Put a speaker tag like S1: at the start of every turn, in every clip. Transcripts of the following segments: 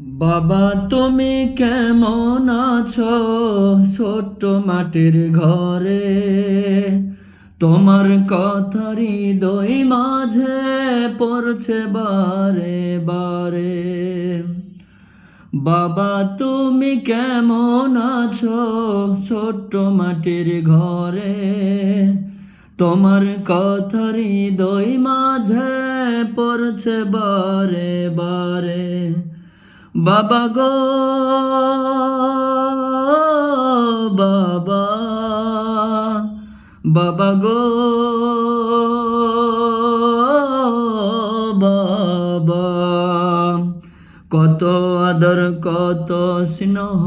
S1: বাবা তুমি কেমন আছো ছোট্ট মাটির ঘরে? তোমার কথা হৃদয় মাঝে পড়ছে বারে বারে। বাবা তুমি কেমন আছো ছোট্ট মাটির ঘরে? তোমার কথা হৃদয় মাঝে পড়ছে বারে বারে। বাবা গো বাবা, বাবা গো বাবা, কত আদর কত স্নেহ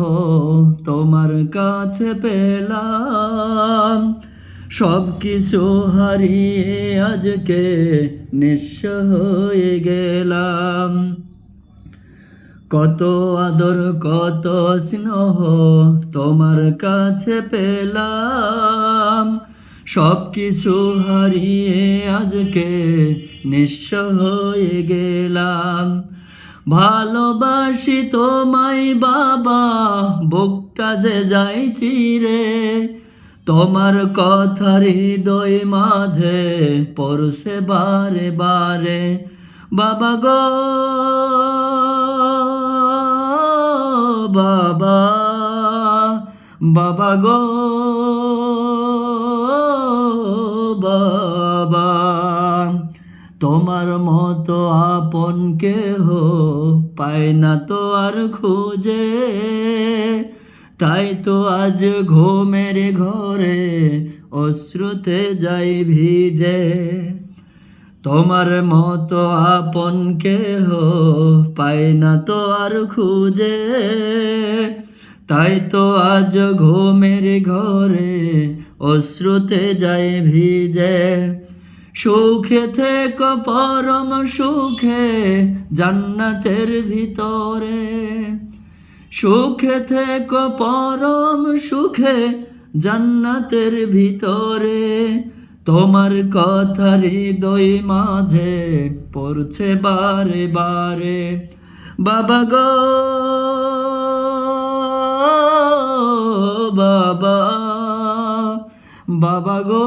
S1: তোমার কাছে পেলাম, সব কিছু হারিয়ে আজকে নিঃস্ব হয়ে গেলাম। কত আদর কত স্নেহ তোমার কাছে পেলাম, সব কিছু হারিয়ে আজকে নিঃস্ব হয়ে গেলাম। ভালোবাসি তোমায় বাবা, বুকটা যে যায় চিরে, তোমার কথা হৃদয় মাঝে পড়ছে বারে বারে। বাবা গো বাবা, বাবা গো বাবা, তোমার মতো আপন কেহ পায় না তো আর খুঁজে, তাই তো আজ ঘুমের ঘরে অশ্রুতে যাই ভিজে। তোমার মতো আপন কেহ পায় না তো আর খুঁজে, তাই তো আজ ঘুমের ঘরে অশ্রুতে যায় ভিজে। সুখে থেকো পরম সুখে জান্নাতের ভিতরে, সুখে থেকো পরম সুখে জান্নাতের ভিতরে। তোমার কথা হৃদয় মাঝে পড়ছে বারে বারে। বাবা গো বাবা, বাবা গো